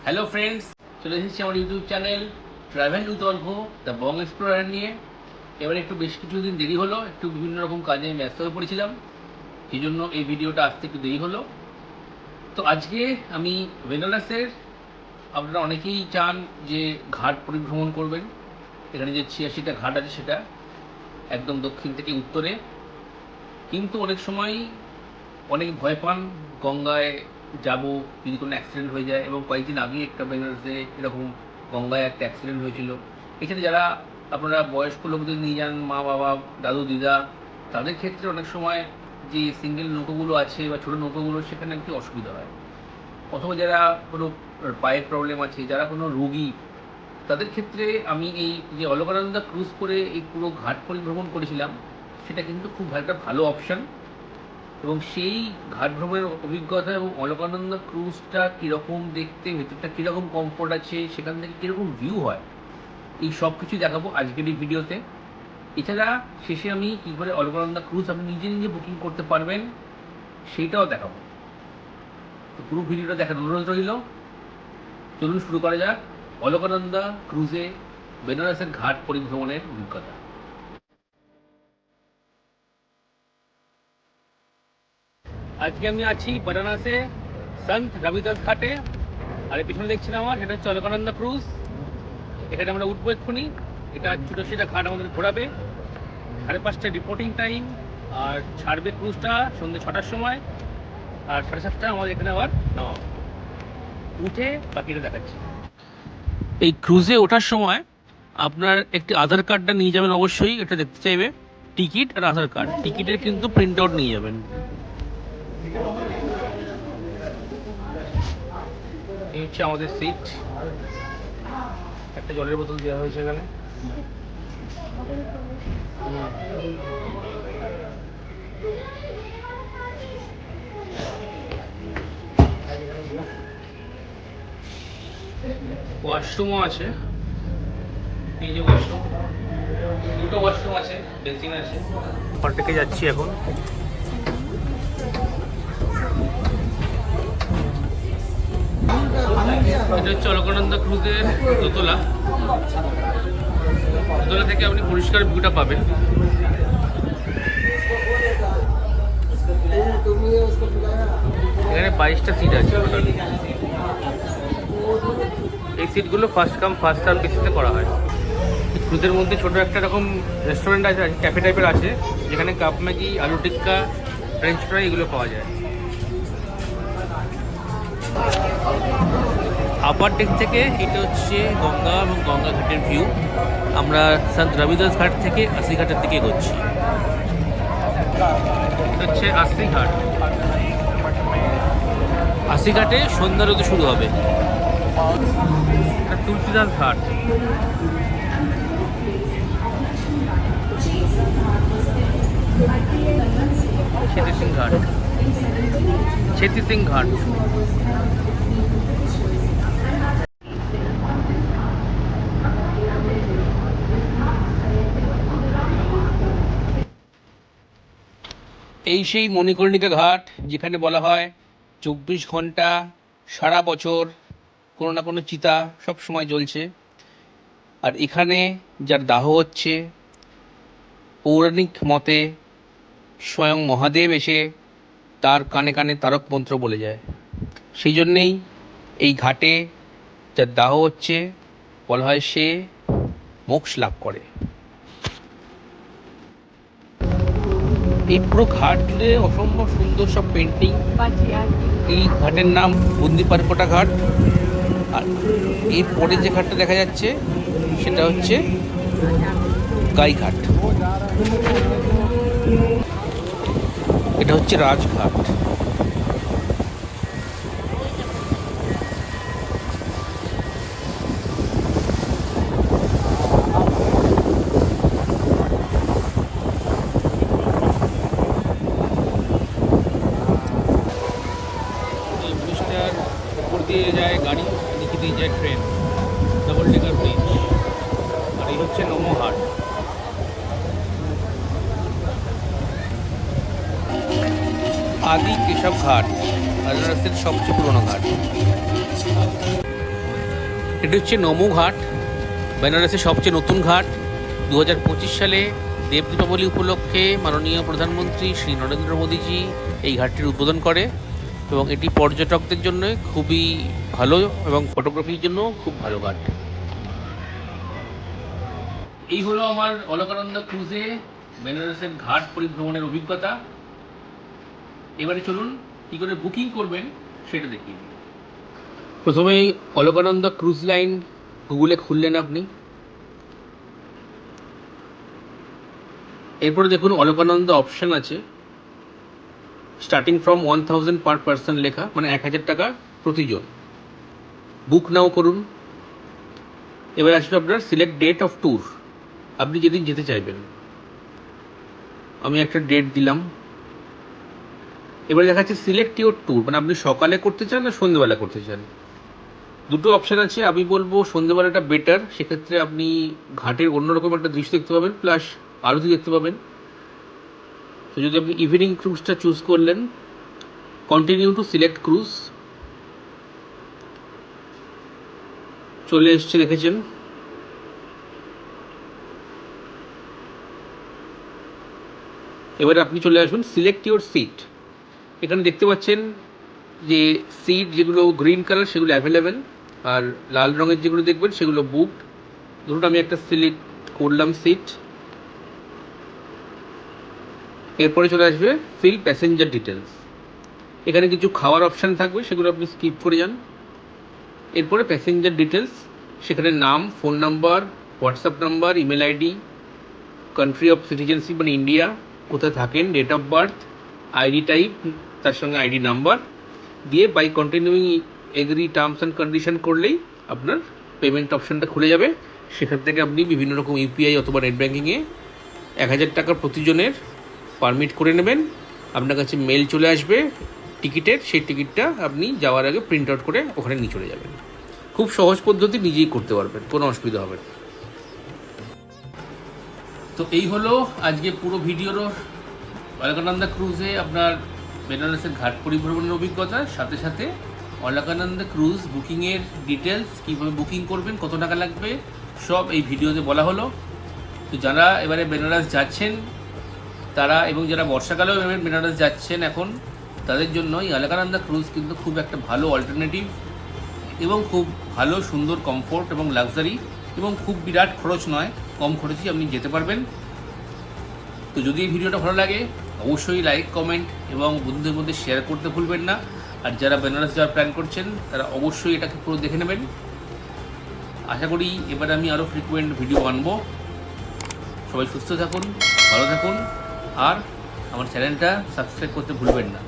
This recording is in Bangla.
হ্যালো ফ্রেন্ডস, চলে এসেছি আমার YouTube channel travel with Argha the Bong explorer নিয়ে। এবারে একটু বেশ কিছুদিন দেরি হলো, একটু বিভিন্ন রকম কাজে আমি ব্যস্ত হয়ে পড়েছিলাম, সেই জন্য এই ভিডিওটা আসতে একটু দেরি হলো। তো আজকে আমি বেনারসের, আপনারা অনেকেই চান যে ঘাট পরিভ্রমণ করবেন। এখানে যে 86টা ঘাট আছে সেটা একদম দক্ষিণ থেকে উত্তরে, কিন্তু অনেক সময় অনেকে ভয় পান গঙ্গায় যাব যদি কোনো অ্যাক্সিডেন্ট হয়ে যায়, এবং কয়েকদিন আগে একটা বেনারসে এরকম গঙ্গায় একটা অ্যাক্সিডেন্ট হয়েছিল। এখানে যারা আপনারা বয়স্ক লোকদের নিয়ে যান, মা বাবা, দাদু দিদা, তাদের ক্ষেত্রে অনেক সময় যে সিঙ্গেল নৌকোগুলো আছে বা ছোটো নৌকোগুলো, সেখানে একটু অসুবিধা হয়। অথবা যারা কোনো পায়ের প্রবলেম আছে, যারা কোনো রোগী, তাদের ক্ষেত্রে আমি এই যে অলকানন্দা ক্রুজ করে এই পুরো ঘাট পরিভ্রমণ করেছিলাম, সেটা কিন্তু খুব একটা ভালো অপশান। এবং সেই ঘাট ভ্রমণের অভিজ্ঞতা এবং অলকানন্দা ক্রুজটা কীরকম দেখতে, ভেতরটা কীরকম কমফোর্ট আছে, সেখান থেকে কীরকম ভিউ হয়, এই সব কিছু দেখাবো আজকের এই ভিডিওতে। এছাড়া শেষে আমি কী করে অলকানন্দা ক্রুজ আপনি নিজে নিজে বুকিং করতে পারবেন সেইটাও দেখাবো। তো পুরো ভিডিওটা দেখার অনুরোধ রইল। চলুন শুরু করা যাক অলকানন্দা ক্রুজে বেনারসের ঘাট পরিভ্রমণের অভিজ্ঞতা। আজকে আমি আছি বেনারসে সন্ত রবিদাস ঘাটে, আর এই পিছনে দেখছেন আমার, এটা হচ্ছে অলকানন্দা ক্রুজ। এখানে আমরা উঠবো এক্ষুনি। এটা 84টা ঘাট আমাদের ঘোরাবে, 5:30 রিপোর্টিং টাইম, আর ছাড়বে ক্রুজটা সন্ধ্যে 6টার সময়, আর 7:30 আমাদের এখানে আবার নামাবো। উঠে বাকিটা দেখাচ্ছি। এই ক্রুজে ওঠার সময় আপনার একটি আধার কার্ডটা নিয়ে যাবেন অবশ্যই, এটা দেখতে চাইবে। টিকিট আর আধার কার্ড, টিকিটের কিন্তু প্রিন্ট আউট নিয়ে যাবেন। এই হচ্ছে আমাদের সিট, একটা জলের বোতল দেওয়া হয়েছে এখানে। ওয়াশরুমও আছে, এই যে ওয়াশরুম, দুটো ওয়াশরুম আছে, বেসিন আছে। ওপর থেকে যাচ্ছি এখন। এটা হচ্ছে অলকানন্দা ক্রুজের দোতলা। দোতলা থেকে আপনি পরিষ্কার ভিউটা পাবেন। এখানে 22টা সিট আছে। এই সিটগুলো ফার্স্ট কাম ফার্স্ট সার্ভ বেসিসে করা হয়। ক্রুজের মধ্যে ছোটো একটা রকম রেস্টুরেন্ট আছে, ক্যাফে টাইপের আছে, যেখানে কাপ ম্যাগি, আলু টিক্কা, ফ্রেঞ্চ ফ্রাই এগুলো পাওয়া যায়। আপার ডেক থেকে এটা হচ্ছে গঙ্গা এবং গঙ্গা ঘাটের ভিউ। আমরা সন্ত রবিদাস ঘাট থেকে আশি ঘাটের দিকে এগোচ্ছি। এটা হচ্ছে আশি ঘাট। আশি ঘাটে সন্ধ্যা রোদে শুরু হবে। এটা তুলসীদাস ঘাট। ছেতি সিং ঘাট, ছেতি সিং ঘাট। এই সেই মণিকর্ণিকা ঘাট, যেখানে বলা হয় 24 ঘন্টা সারা বছর কোনো না কোনো চিতা সব সময় জ্বলছে। আর এখানে যার দাহ হচ্ছে, পৌরাণিক মতে স্বয়ং মহাদেব এসে তার কানে কানে তারক মন্ত্র বলে যায়। সেই জন্যেই এই ঘাটে যার দাহ হচ্ছে, বলা হয় সে মোক্ষ লাভ করে। এই পুরো ঘাট জুড়ে অসম্ভব সুন্দর সব পেন্টিং। এই ঘাটের নাম বুন্দিপারকোটা ঘাট। আর এর পরে যে ঘাটটা দেখা যাচ্ছে সেটা হচ্ছে গাইঘাট। এটা হচ্ছে রাজঘাট। দিয়ে যায় গাড়ি, দিকে দিয়ে যায় ট্রেন, ডাবল ডেকার ব্রিজ। আর এই হচ্ছে নমোহাট। আদি কেশব ঘাট বেনারসের সবচেয়ে পুরনো ঘাট। এটি হচ্ছে নমো ঘাট, বেনারসের সবচেয়ে নতুন ঘাট। 2025 সালে দেব দীপাবলি উপলক্ষে মাননীয় প্রধানমন্ত্রী শ্রী নরেন্দ্র মোদীজি এই ঘাটটির উদ্বোধন করে এবং এটি পর্যটকদের জন্য খুবই ভালো এবং ফটোগ্রাফির জন্য খুব ভালো ঘাট। এই হলো আমার অলকানন্দা ক্রুজে বেনারসের ঘাট পরিভ্রমণের অভিজ্ঞতা। এবারে চলুন কী করে বুকিং করবেন সেটা দেখিয়ে দিই। প্রথমেই অলকানন্দা ক্রুজ লাইন গুগলে খুললেন আপনি। এরপরে দেখুন অলকানন্দা অপশান আছে, স্টার্টিং ফ্রম 1000 পার পার্সন লেখা, মানে 1000 টাকা প্রতিজন। বুক নাও করুন। এবার আসবে আপনার সিলেক্ট ডেট অফ ট্যুর, আপনি যেদিন যেতে চাইবেন। আমি একটা ডেট দিলাম। এবার দেখাচ্ছে সিলেক্ট ইউর ট্যুর, মানে আপনি সকালে করতে চান না সন্ধ্যেবেলা করতে চান। দুটো অপশান আছে, আমি বলবো সন্ধ্যেবেলাটা বেটার, সেক্ষেত্রে আপনি ঘাটের অন্যরকম একটা দৃশ্য দেখতে পাবেন, প্লাস আরতি দেখতে পাবেন। তো যদি আপনি ইভিনিং ক্রুজটা চুজ করলেন, কন্টিনিউ টু সিলেক্ট ক্রুজ, চলে এসছে দেখেছেন। এবারে আপনি চলে আসবেন সিলেক্ট ইউর সিট। এখানে দেখতে পাচ্ছেন যে সিট যেগুলো গ্রিন কালার সেগুলো অ্যাভেলেবেল, আর লাল রঙের যেগুলো দেখবেন সেগুলো বুকড। ধরুন আমি একটা সিলেক্ট করলাম সিট। এরপরে চলে আসবে ফিল প্যাসেঞ্জার ডিটেলস। এখানে কিছু খাওয়ার অপশান থাকবে, সেগুলো আপনি স্কিপ করে যান। এরপরে প্যাসেঞ্জার ডিটেলস, সেখানে নাম, phone number, WhatsApp number, email ID, country of citizenship মানে ইন্ডিয়া, কোথায় থাকেন, date of birth, ID type, তার সঙ্গে আইডি নাম্বার দিয়ে by continuing agree terms and condition করলেই আপনার পেমেন্ট অপশানটা খুলে যাবে। সেখান থেকে আপনি বিভিন্ন রকম ইউপিআই অথবা নেট ব্যাঙ্কিংয়ে 1000 টাকা প্রতিজনের পারমিট করে নেবেন। আপনার কাছে মেল চলে আসবে টিকিটের, সেই টিকিটটা আপনি যাওয়ার আগে প্রিন্ট আউট করে ওখানে নিয়ে চলে যাবেন। খুব সহজ পদ্ধতি, নিজেই করতে পারবেন, কোনো অসুবিধা হবে না। তো এই হলো আজকে পুরো ভিডিওর অলকানন্দা ক্রুজে আপনার বেনারসের ঘাট পরিভ্রমণের অভিজ্ঞতা, সাথে সাথে অলকানন্দা ক্রুজ বুকিংয়ের ডিটেলস, কীভাবে বুকিং করবেন, কত টাকা লাগবে, সব এই ভিডিওতে বলা হলো। তো যারা এবারে বেনারস যাচ্ছেন তারা, এবং যারা বর্ষাকালেও এবার বেনারস যাচ্ছেন এখন, তাদের জন্য এই অলকানন্দা ক্রুজ কিন্তু খুব একটা ভালো অল্টারনেটিভ এবং খুব ভালো সুন্দর কমফোর্ট এবং লাক্সারি, এবং খুব বিরাট খরচ নয়, কম খরচেই আপনি যেতে পারবেন। তো যদি এই ভিডিওটা ভালো লাগে অবশ্যই লাইক, কমেন্ট এবং বন্ধুদের মধ্যে শেয়ার করতে ভুলবেন না। আর যারা বেনারস যাওয়ার প্ল্যান করছেন তারা অবশ্যই এটাকে পুরো দেখে নেবেন। আশা করি এবার আমি আরও ফ্রিকুয়েন্ট ভিডিও আনবো। সবাই সুস্থ থাকুন, ভালো থাকুন, আর আমার চ্যানেলটা সাবস্ক্রাইব করতে ভুলবেন না।